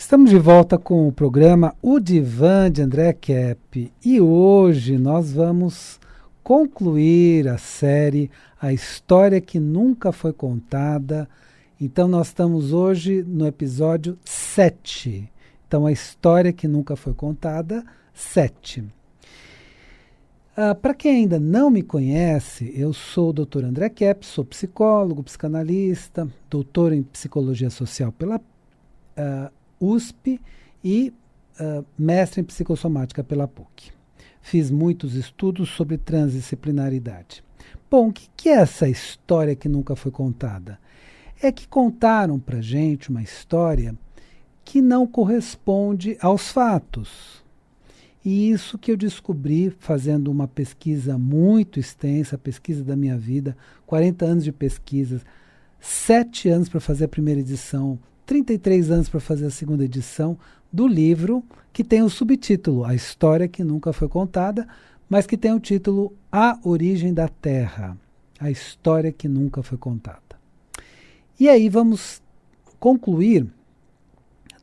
Estamos de volta com o programa O Divã de André Kepp e hoje nós vamos concluir a série A História que Nunca Foi Contada. Então nós estamos hoje no episódio 7. Então a História que Nunca Foi Contada, 7. Para quem ainda não me conhece, eu sou o Dr. André Kepp, sou psicólogo, psicanalista, doutor em Psicologia Social pela USP e mestre em psicossomática pela PUC. Fiz muitos estudos sobre transdisciplinaridade. Bom, o que é essa história que nunca foi contada? É que contaram para gente uma história que não corresponde aos fatos. E isso que eu descobri fazendo uma pesquisa muito extensa, a pesquisa da minha vida, 40 anos de pesquisas, 7 anos para fazer a primeira edição, 33 anos para fazer a segunda edição do livro, que tem o subtítulo A História que Nunca Foi Contada, mas que tem o título A Origem da Terra, a história que nunca foi contada. E aí vamos concluir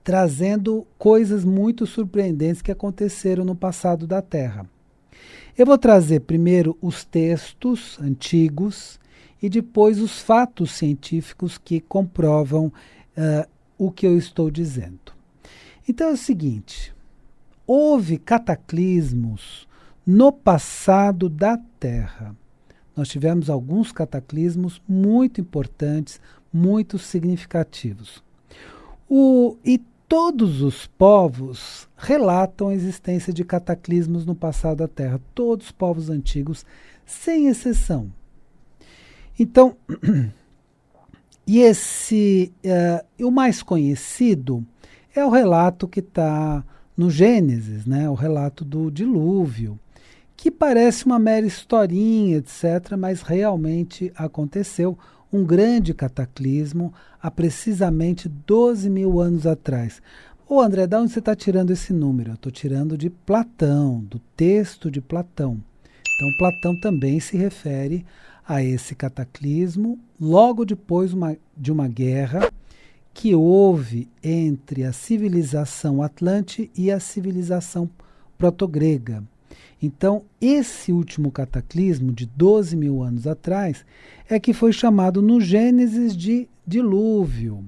trazendo coisas muito surpreendentes que aconteceram no passado da Terra. Eu vou trazer primeiro os textos antigos e depois os fatos científicos que comprovam o que eu estou dizendo. Então é o seguinte, houve cataclismos no passado da Terra. Nós tivemos alguns cataclismos muito importantes, muito significativos. E todos os povos relatam a existência de cataclismos no passado da Terra, todos os povos antigos, sem exceção. Então, o mais conhecido é o relato que está no Gênesis, né? O relato do dilúvio, que parece uma mera historinha, etc., mas realmente aconteceu um grande cataclismo há precisamente 12 mil anos atrás. Ô André, de onde você está tirando esse número? Eu estou tirando de Platão, do texto de Platão. Então Platão também se refere a esse cataclismo logo depois de uma guerra que houve entre a civilização atlante e a civilização protogrega. Então, esse último cataclismo, de 12 mil anos atrás, é que foi chamado no Gênesis de dilúvio.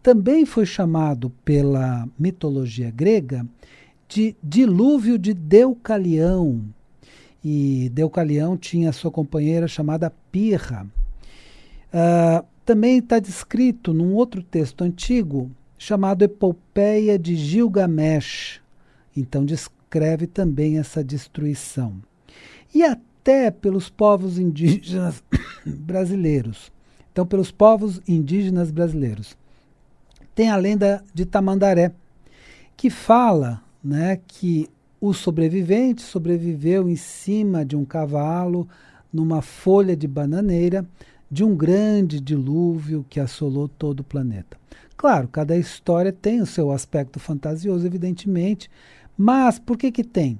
Também foi chamado pela mitologia grega de dilúvio de Deucalião. E Deucalião tinha sua companheira chamada Pirra. Também está descrito num outro texto antigo chamado Epopeia de Gilgamesh. Então descreve também essa destruição. E até pelos povos indígenas brasileiros. Então, pelos povos indígenas brasileiros. Tem a lenda de Tamandaré, que fala, né, que o sobrevivente sobreviveu em cima de um cavalo, numa folha de bananeira, de um grande dilúvio que assolou todo o planeta. Claro, cada história tem o seu aspecto fantasioso, evidentemente, mas por que tem?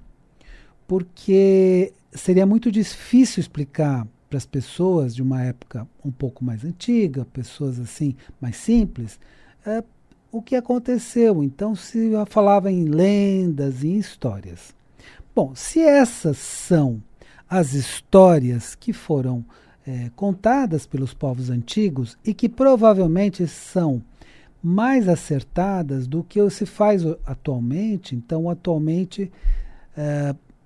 Porque seria muito difícil explicar para as pessoas de uma época um pouco mais antiga, pessoas assim mais simples, o que aconteceu. Então se falava em lendas e em histórias. Bom, se essas são as histórias que foram contadas pelos povos antigos e que provavelmente são mais acertadas do que se faz atualmente, então atualmente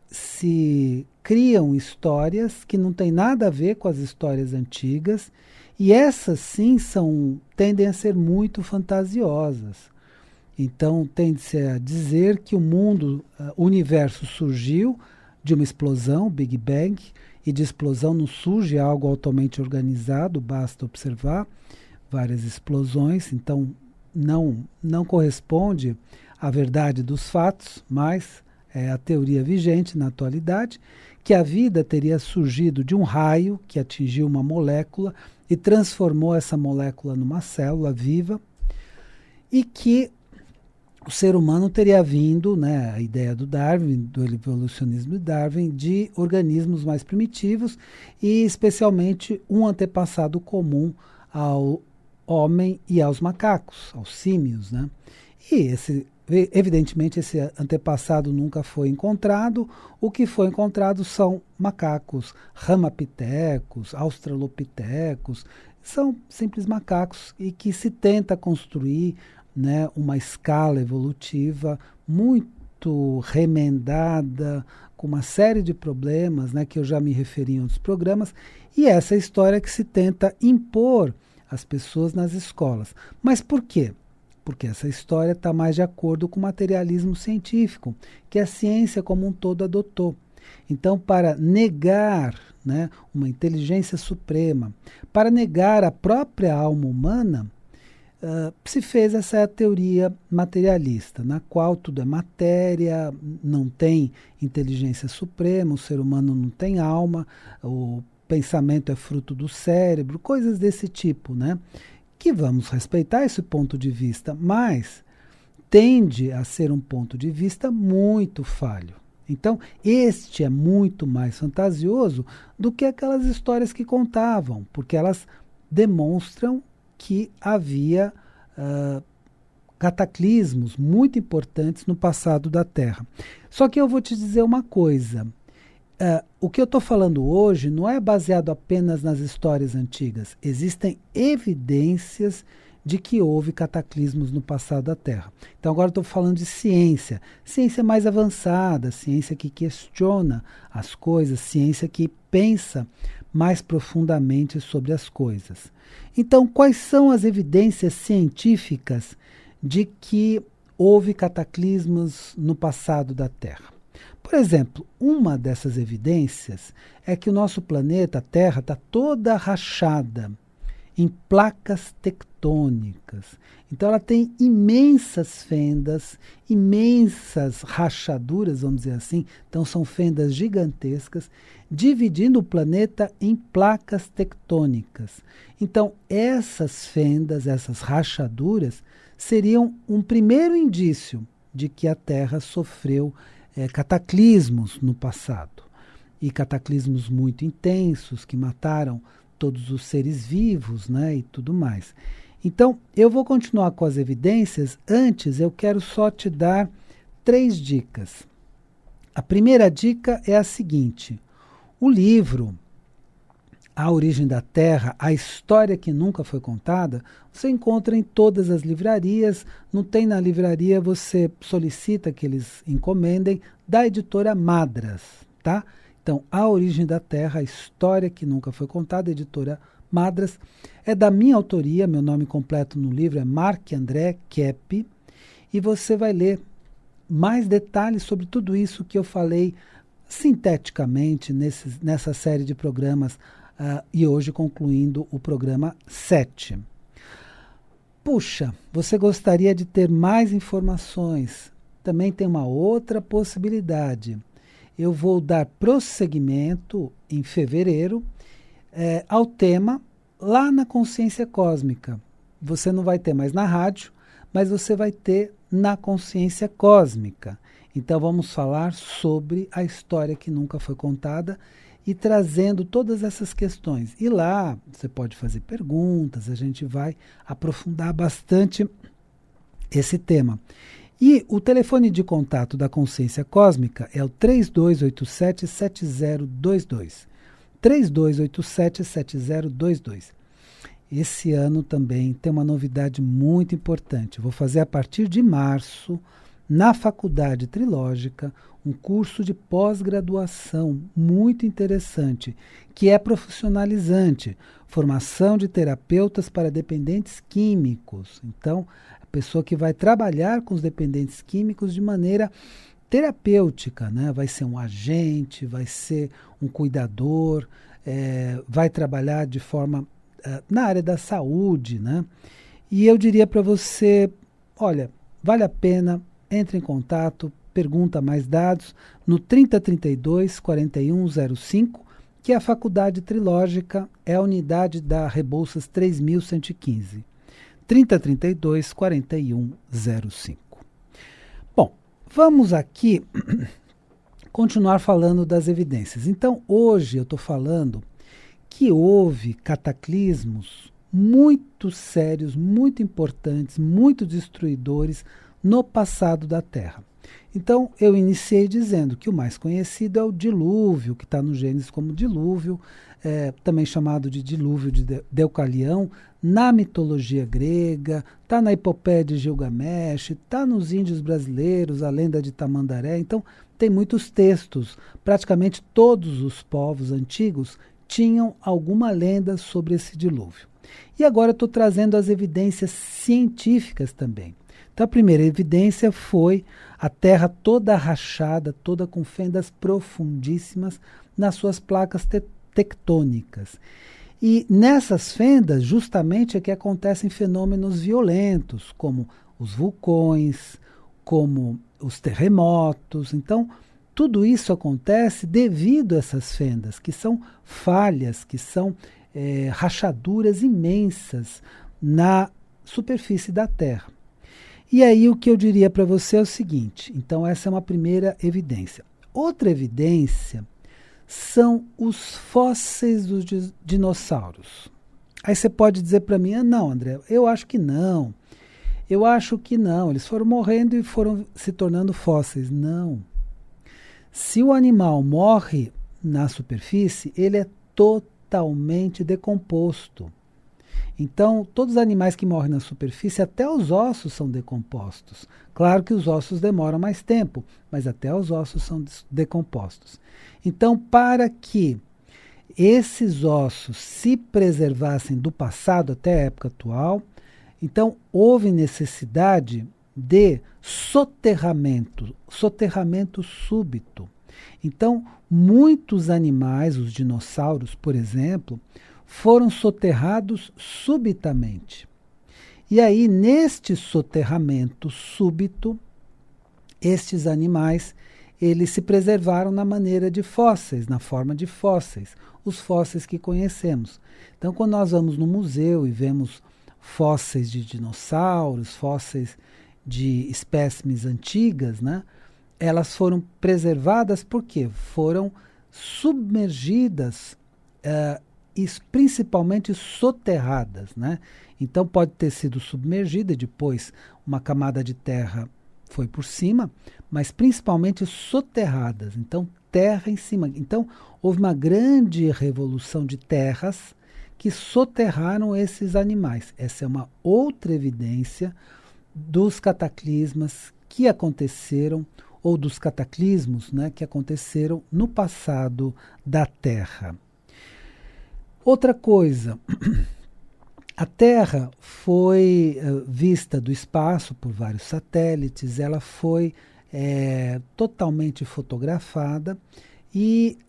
se criam histórias que não têm nada a ver com as histórias antigas e essas sim tendem a ser muito fantasiosas. Então tende-se a dizer que o universo surgiu de uma explosão, Big Bang, e de explosão não surge algo altamente organizado, basta observar várias explosões, então não corresponde à verdade dos fatos, mas é a teoria vigente na atualidade, que a vida teria surgido de um raio que atingiu uma molécula e transformou essa molécula numa célula viva e que o ser humano teria vindo, né, a ideia do Darwin, do evolucionismo de Darwin, de organismos mais primitivos e especialmente um antepassado comum ao homem e aos macacos, aos símios, né? E evidentemente esse antepassado nunca foi encontrado. O que foi encontrado são macacos ramapithecus, australopithecus, são simples macacos e que se tenta construir, né, uma escala evolutiva muito remendada, com uma série de problemas, né, que eu já me referi em outros programas, e essa é a história que se tenta impor às pessoas nas escolas. Mas por quê? Porque essa história está mais de acordo com o materialismo científico, que a ciência como um todo adotou. Então, para negar, né, uma inteligência suprema, para negar a própria alma humana, se fez essa teoria materialista, na qual tudo é matéria, não tem inteligência suprema, o ser humano não tem alma, o pensamento é fruto do cérebro, coisas desse tipo, né? Que vamos respeitar esse ponto de vista, mas tende a ser um ponto de vista muito falho. Então, este é muito mais fantasioso do que aquelas histórias que contavam, porque elas demonstram que havia cataclismos muito importantes no passado da Terra. Só que eu vou te dizer uma coisa. O que eu estou falando hoje não é baseado apenas nas histórias antigas. Existem evidências de que houve cataclismos no passado da Terra. Então agora estou falando de ciência. Ciência mais avançada, ciência que questiona as coisas, ciência que pensa mais profundamente sobre as coisas. Então, quais são as evidências científicas de que houve cataclismos no passado da Terra? Por exemplo, uma dessas evidências é que o nosso planeta, a Terra, está toda rachada em placas tectônicas. Então ela tem imensas fendas, imensas rachaduras, vamos dizer assim. Então são fendas gigantescas, dividindo o planeta em placas tectônicas. Então essas fendas, essas rachaduras, seriam um primeiro indício de que a Terra sofreu cataclismos no passado. E cataclismos muito intensos que mataram todos os seres vivos, né, e tudo mais. Então, eu vou continuar com as evidências. Antes, eu quero só te dar 3 dicas. A primeira dica é a seguinte: o livro A Origem da Terra, a história que nunca foi contada, você encontra em todas as livrarias. Não tem na livraria, você solicita que eles encomendem, da editora Madras, tá? Então, A Origem da Terra, a história que nunca foi contada, editora Madras, é da minha autoria. Meu nome completo no livro é Marc André Kepp, e você vai ler mais detalhes sobre tudo isso que eu falei sinteticamente nessa série de programas, e hoje concluindo o programa 7. Puxa, você gostaria de ter mais informações? Também tem uma outra possibilidade. Eu vou dar prosseguimento em fevereiro ao tema lá na Consciência Cósmica. Você não vai ter mais na rádio, mas você vai ter na Consciência Cósmica. Então vamos falar sobre a história que nunca foi contada e trazendo todas essas questões. E lá você pode fazer perguntas, a gente vai aprofundar bastante esse tema. E o telefone de contato da Consciência Cósmica é o 3287-7022. 3287-7022. Esse ano também tem uma novidade muito importante. Vou fazer a partir de março, na Faculdade Trilógica, um curso de pós-graduação muito interessante, que é profissionalizante, formação de terapeutas para dependentes químicos. Então, a pessoa que vai trabalhar com os dependentes químicos de maneira terapêutica, né? Vai ser um agente, vai ser um cuidador, vai trabalhar de forma na área da saúde, né? E eu diria para você, olha, vale a pena, entre em contato, pergunta mais dados no 3032-4105, que a Faculdade Trilógica é a unidade da Rebouças 3115. 3032-4105. Bom, vamos aqui continuar falando das evidências. Então, hoje eu estou falando que houve cataclismos muito sérios, muito importantes, muito destruidores no passado da Terra. Então, eu iniciei dizendo que o mais conhecido é o dilúvio, que está no Gênesis como dilúvio, também chamado de dilúvio de Deucalião, na mitologia grega, está na epopeia de Gilgamesh, está nos índios brasileiros, a lenda de Tamandaré. Então, tem muitos textos. Praticamente todos os povos antigos tinham alguma lenda sobre esse dilúvio. E agora eu estou trazendo as evidências científicas também. Então, a primeira evidência foi a Terra toda rachada, toda com fendas profundíssimas nas suas placas tectônicas. E nessas fendas, justamente, é que acontecem fenômenos violentos, como os vulcões, como os terremotos. Então, tudo isso acontece devido a essas fendas, que são falhas, que são rachaduras imensas na superfície da Terra. E aí o que eu diria para você é o seguinte, então essa é uma primeira evidência. Outra evidência são os fósseis dos dinossauros. Aí você pode dizer para mim, não, André, eu acho que não. Eu acho que não, eles foram morrendo e foram se tornando fósseis. Não. Se o animal morre na superfície, ele é totalmente decomposto. Então, todos os animais que morrem na superfície, até os ossos são decompostos. Claro que os ossos demoram mais tempo, mas até os ossos são decompostos. Então, para que esses ossos se preservassem do passado até a época atual, então houve necessidade de soterramento súbito. Então, muitos animais, os dinossauros, por exemplo, foram soterrados subitamente. E aí, neste soterramento súbito, estes animais, eles se preservaram na maneira de fósseis, na forma de fósseis, os fósseis que conhecemos. Então, quando nós vamos no museu e vemos fósseis de dinossauros, fósseis de espécimes antigas, né? Elas foram preservadas porque foram submergidas e principalmente soterradas, né? Então pode ter sido submergida e depois uma camada de terra foi por cima, mas principalmente soterradas. Então terra em cima. Então houve uma grande revolução de terras que soterraram esses animais. Essa é uma outra evidência dos cataclismas que aconteceram, ou dos cataclismos, né, que aconteceram no passado da Terra. Outra coisa, a Terra foi vista do espaço por vários satélites, ela foi totalmente fotografada e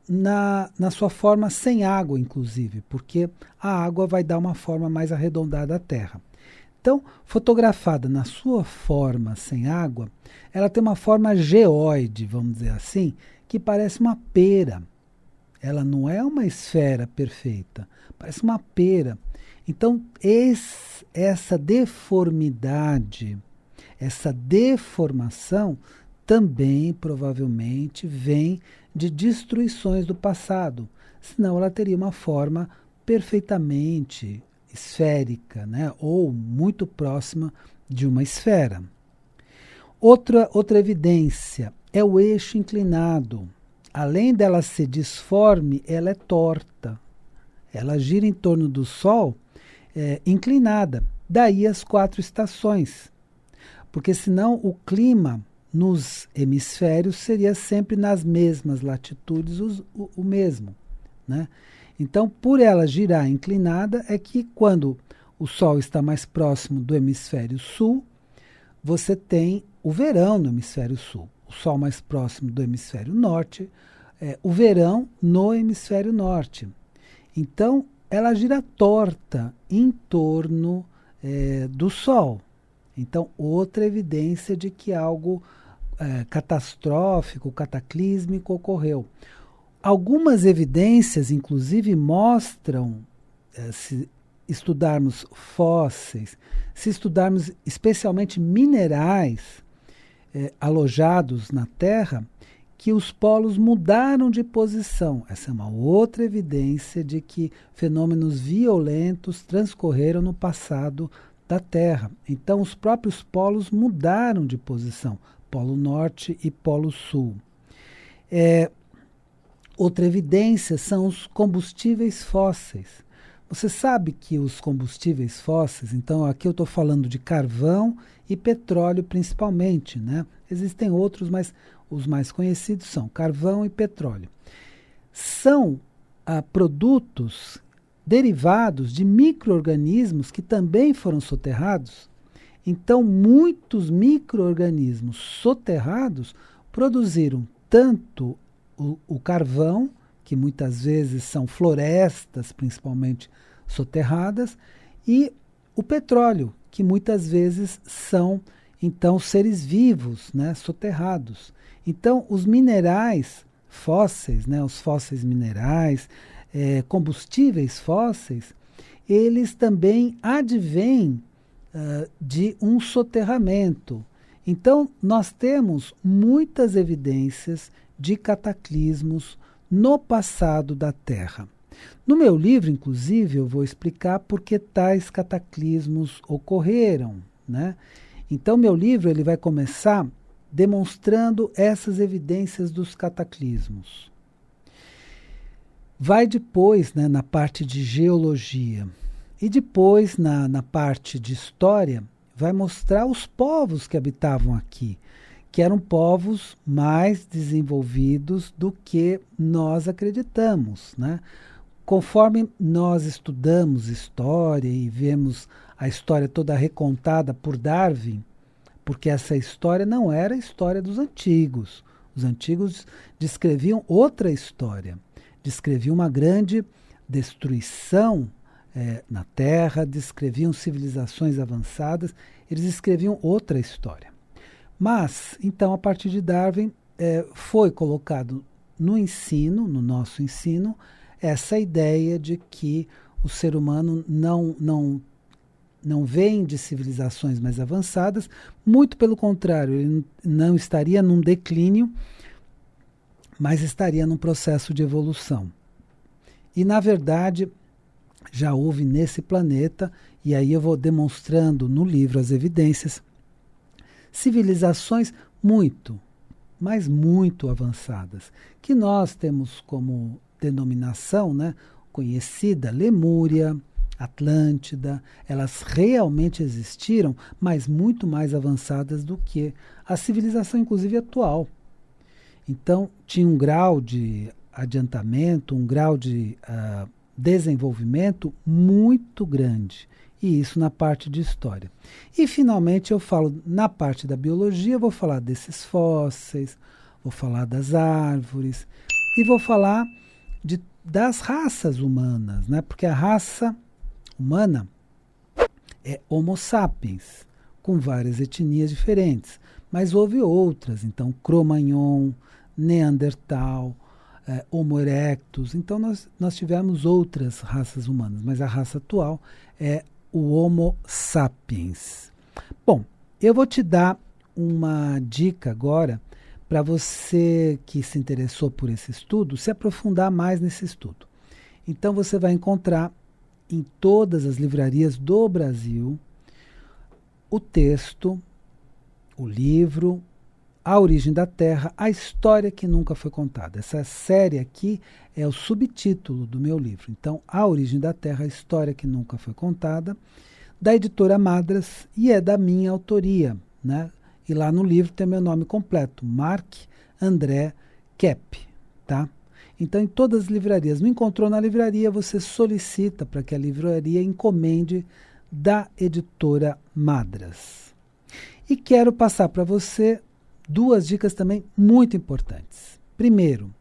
na sua forma sem água, inclusive, porque a água vai dar uma forma mais arredondada à Terra. Então, fotografada na sua forma sem água, ela tem uma forma geóide, vamos dizer assim, que parece uma pera. Ela não é uma esfera perfeita, parece uma pera. Então, essa deformidade, essa deformação, também provavelmente vem de destruições do passado. Senão ela teria uma forma perfeitamente esférica, né? Ou muito próxima de uma esfera. Outra evidência é o eixo inclinado. Além dela ser disforme, ela é torta. Ela gira em torno do Sol inclinada. Daí as 4 estações. Porque senão o clima nos hemisférios seria sempre nas mesmas latitudes o mesmo, né? Então, por ela girar inclinada, é que quando o Sol está mais próximo do hemisfério sul, você tem o verão no hemisfério sul. O Sol mais próximo do hemisfério norte, o verão no hemisfério norte. Então, ela gira torta em torno do Sol. Então, outra evidência de que algo catastrófico, cataclísmico ocorreu. Algumas evidências, inclusive, mostram, se estudarmos fósseis, se estudarmos especialmente minerais alojados na Terra, que os polos mudaram de posição. Essa é uma outra evidência de que fenômenos violentos transcorreram no passado da Terra. Então, os próprios polos mudaram de posição, Polo Norte e Polo Sul. Outra evidência são os combustíveis fósseis. Você sabe que os combustíveis fósseis, então aqui eu estou falando de carvão e petróleo principalmente, né? Existem outros, mas os mais conhecidos são carvão e petróleo. São produtos derivados de micro-organismos que também foram soterrados. Então, muitos micro-organismos soterrados produziram tanto o carvão, que muitas vezes são florestas, principalmente soterradas, e o petróleo, que muitas vezes são, então, seres vivos, né, soterrados. Então, os minerais fósseis, né, os fósseis minerais, combustíveis fósseis, eles também advêm de um soterramento. Então, nós temos muitas evidências de cataclismos no passado da Terra. No meu livro, inclusive, eu vou explicar por que tais cataclismos ocorreram, né? Então, meu livro ele vai começar demonstrando essas evidências dos cataclismos. Vai depois, né, na parte de geologia. E depois, na parte de história, vai mostrar os povos que habitavam aqui, que eram povos mais desenvolvidos do que nós acreditamos, né? Conforme nós estudamos história e vemos a história toda recontada por Darwin, porque essa história não era a história dos antigos. Os antigos descreviam outra história, descreviam uma grande destruição na Terra, descreviam civilizações avançadas, eles escreviam outra história. Mas, então, a partir de Darwin, foi colocado no ensino, no nosso ensino, essa ideia de que o ser humano não vem de civilizações mais avançadas, muito pelo contrário, ele não estaria num declínio, mas estaria num processo de evolução. E, na verdade, já houve nesse planeta, e aí eu vou demonstrando no livro as evidências, civilizações mas muito avançadas, que nós temos como denominação, né, conhecida, Lemúria, Atlântida. Elas realmente existiram, mas muito mais avançadas do que a civilização, inclusive, atual. Então, tinha um grau de adiantamento, um grau de desenvolvimento muito grande. E isso na parte de história. E, finalmente, eu falo, na parte da biologia, eu vou falar desses fósseis, vou falar das árvores, e vou falar das raças humanas, né? Porque a raça humana é Homo sapiens, com várias etnias diferentes. Mas houve outras, então, Cro-Magnon, Neandertal, Homo erectus. Então, nós tivemos outras raças humanas, mas a raça atual é o Homo sapiens. Bom, eu vou te dar uma dica agora para você que se interessou por esse estudo, se aprofundar mais nesse estudo. Então você vai encontrar em todas as livrarias do Brasil o texto, o livro, A Origem da Terra, a história que nunca foi contada. Essa série aqui é o subtítulo do meu livro. Então, A Origem da Terra, a história que nunca foi contada, da editora Madras, e é da minha autoria, né? E lá no livro tem meu nome completo, Marc André Kepp, tá? Então, em todas as livrarias. Não encontrou na livraria, você solicita para que a livraria encomende da editora Madras. E quero passar para você duas dicas também muito importantes. Primeiro,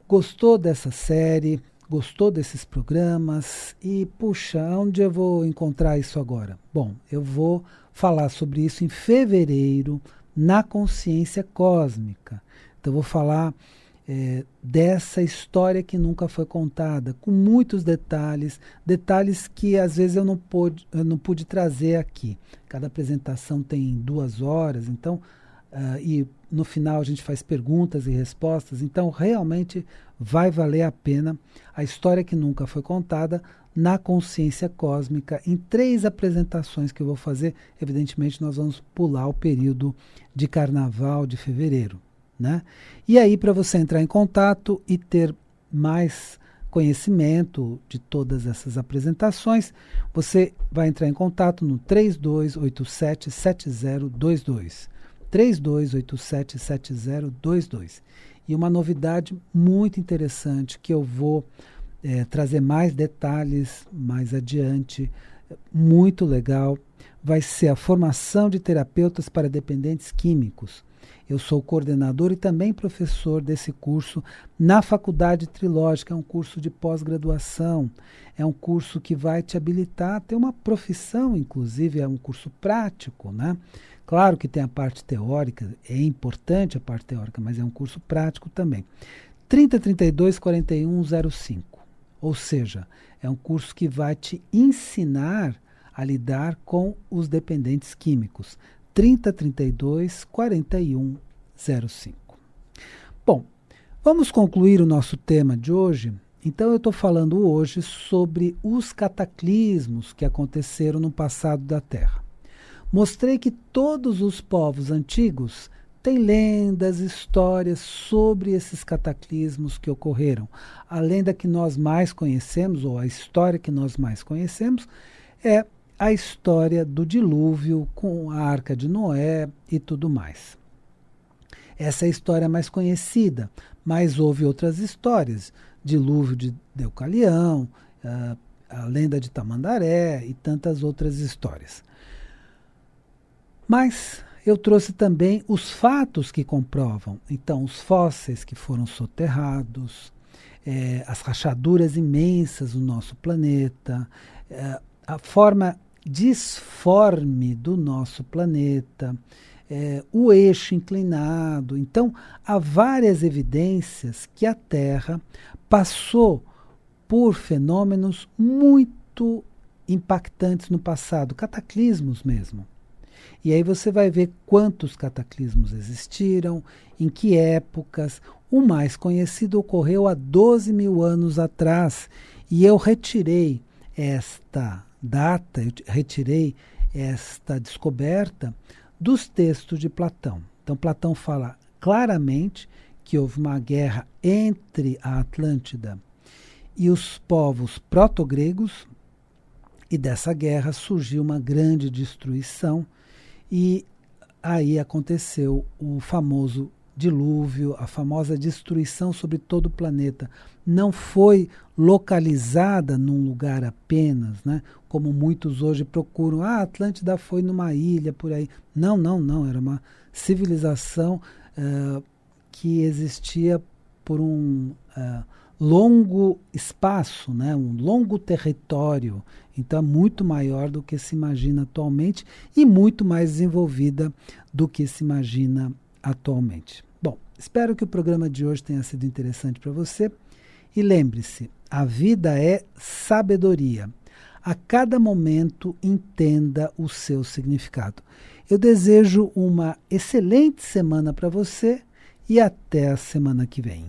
gostou dessa série? Gostou desses programas? E, puxa, onde eu vou encontrar isso agora? Bom, eu vou falar sobre isso em fevereiro, na Consciência Cósmica. Então, eu vou falar dessa história que nunca foi contada, com muitos detalhes que às vezes eu não pude trazer aqui. Cada apresentação tem 2 horas, então e no final a gente faz perguntas e respostas, então realmente vai valer a pena a história que nunca foi contada na consciência cósmica, em 3 apresentações que eu vou fazer. Evidentemente nós vamos pular o período de carnaval de fevereiro, né? E aí, para você entrar em contato e ter mais conhecimento de todas essas apresentações, você vai entrar em contato no 32877022. 32877022. E uma novidade muito interessante que eu vou trazer mais detalhes mais adiante, muito legal, vai ser a formação de terapeutas para dependentes químicos. Eu sou coordenador e também professor desse curso na Faculdade Trilógica. É um curso de pós-graduação, é um curso que vai te habilitar a ter uma profissão, inclusive é um curso prático, né? Claro que tem a parte teórica, é importante a parte teórica, mas é um curso prático também. 3032 4105. Ou seja, é um curso que vai te ensinar a lidar com os dependentes químicos. 3032 4105. Bom, vamos concluir o nosso tema de hoje. Então eu estou falando hoje sobre os cataclismos que aconteceram no passado da Terra. Mostrei que todos os povos antigos têm lendas, histórias sobre esses cataclismos que ocorreram. A lenda que nós mais conhecemos, ou a história que nós mais conhecemos, é a história do dilúvio com a Arca de Noé e tudo mais. Essa é a história mais conhecida, mas houve outras histórias. Dilúvio de Deucalião, a lenda de Tamandaré e tantas outras histórias. Mas eu trouxe também os fatos que comprovam. Então, os fósseis que foram soterrados, as rachaduras imensas no nosso planeta, a forma disforme do nosso planeta, o eixo inclinado. Então, há várias evidências que a Terra passou por fenômenos muito impactantes no passado, cataclismos mesmo. E aí você vai ver quantos cataclismos existiram, em que épocas. O mais conhecido ocorreu há 12 mil anos atrás. E eu retirei esta data, eu retirei esta descoberta dos textos de Platão. Então Platão fala claramente que houve uma guerra entre a Atlântida e os povos proto-gregos, e dessa guerra surgiu uma grande destruição. E aí aconteceu o famoso dilúvio, a famosa destruição sobre todo o planeta. Não foi localizada num lugar apenas, né? Como muitos hoje procuram. A Atlântida foi numa ilha por aí. Não. Era uma civilização que existia por um longo espaço, né? Um longo território. Então é muito maior do que se imagina atualmente e muito mais desenvolvida do que se imagina atualmente. Bom, espero que o programa de hoje tenha sido interessante para você. E lembre-se, a vida é sabedoria. A cada momento entenda o seu significado. Eu desejo uma excelente semana para você e até a semana que vem.